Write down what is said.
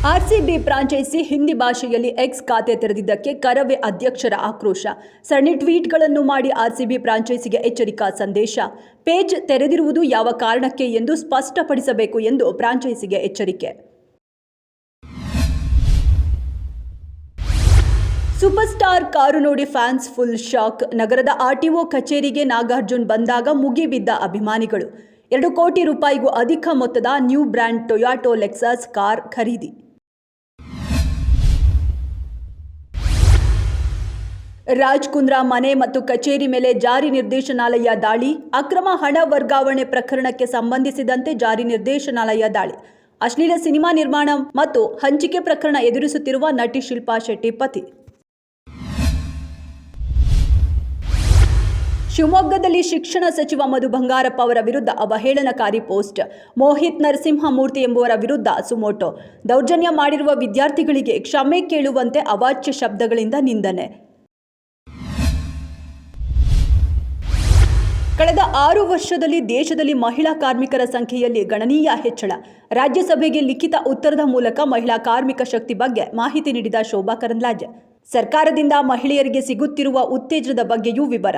RCB franchise Hindi ಭಾಷೆಯಲ್ಲಿ X ಖಾತೆ ತೆರೆದಿದ್ದಕ್ಕೆ ಕರವೇ ಅಧ್ಯಕ್ಷರ ಆಕ್ರೋಶ. ಸರಣಿ ಟ್ವೀಟ್ಗಳನ್ನು ಮಾಡಿ ಆರ್ಸಿಬಿ ಫ್ರಾಂಚೈಸಿಗೆ ಎಚ್ಚರಿಕಾ ಸಂದೇಶ. ಪೇಜ್ ತೆರೆದಿರುವುದು ಯಾವ ಕಾರಣಕ್ಕೆ ಎಂದು ಸ್ಪಷ್ಟಪಡಿಸಬೇಕು ಎಂದು ಫ್ರಾಂಚೈಸಿಗೆ ಎಚ್ಚರಿಕೆ. ಸೂಪರ್ ಸ್ಟಾರ್ ಕಾರು ನೋಡಿ ಫ್ಯಾನ್ಸ್ ಫುಲ್ ಶಾಕ್. ನಗರದ ಆರ್ಟಿಒ ಕಚೇರಿಗೆ ನಾಗಾರ್ಜುನ್ ಬಂದಾಗ ಮುಗಿಬಿದ್ದ ಅಭಿಮಾನಿಗಳು. 2 ಕೋಟಿ ರೂಪಾಯಿಗೂ ಅಧಿಕ ಮೊತ್ತದ ನ್ಯೂ ಬ್ರ್ಯಾಂಡ್ ಟೊಯಾಟೋ ಲೆಕ್ಸಸ್ ಕಾರ್ ಖರೀದಿ. ರಾಜ್ ಕುಂದ್ರಾ ಮನೆ ಮತ್ತು ಕಚೇರಿ ಮೇಲೆ ಜಾರಿ ನಿರ್ದೇಶನಾಲಯ ದಾಳಿ. ಅಕ್ರಮ ಹಣ ವರ್ಗಾವಣೆ ಪ್ರಕರಣಕ್ಕೆ ಸಂಬಂಧಿಸಿದಂತೆ ಜಾರಿ ನಿರ್ದೇಶನಾಲಯ ದಾಳಿ. ಅಶ್ಲೀಲ ಸಿನಿಮಾ ನಿರ್ಮಾಣ ಮತ್ತು ಹಂಚಿಕೆ ಪ್ರಕರಣ ಎದುರಿಸುತ್ತಿರುವ ನಟಿ ಶಿಲ್ಪಾ ಶೆಟ್ಟಿ ಪತಿ. ಶಿವಮೊಗ್ಗದಲ್ಲಿ ಶಿಕ್ಷಣ ಸಚಿವ ಮಧು ಬಂಗಾರಪ್ಪ ಅವರ ವಿರುದ್ಧ ಅವಹೇಳನಕಾರಿ ಪೋಸ್ಟ್. ಮೋಹಿತ್ ನರಸಿಂಹಮೂರ್ತಿ ಎಂಬುವರ ವಿರುದ್ಧ ಸುಮೋಟೋ. ದೌರ್ಜನ್ಯ ಮಾಡಿರುವ ವಿದ್ಯಾರ್ಥಿಗಳಿಗೆ ಕ್ಷಮೆ ಕೇಳುವಂತೆ ಅವಾಚ್ಯ ಶಬ್ದಗಳಿಂದ ನಿಂದನೆ. ಕಳೆದ 6 ವರ್ಷದಲ್ಲಿ ದೇಶದಲ್ಲಿ ಮಹಿಳಾ ಕಾರ್ಮಿಕರ ಸಂಖ್ಯೆಯಲ್ಲಿ ಗಣನೀಯ ಹೆಚ್ಚಳ. ರಾಜ್ಯಸಭೆಗೆ ಲಿಖಿತ ಉತ್ತರದ ಮೂಲಕ ಮಹಿಳಾ ಕಾರ್ಮಿಕ ಶಕ್ತಿ ಬಗ್ಗೆ ಮಾಹಿತಿ ನೀಡಿದ ಶೋಭಾ ಕರಂದ್ಲಾಜೆ. ಸರ್ಕಾರದಿಂದ ಮಹಿಳೆಯರಿಗೆ ಸಿಗುತ್ತಿರುವ ಉತ್ತೇಜನದ ಬಗ್ಗೆಯೂ ವಿವರ.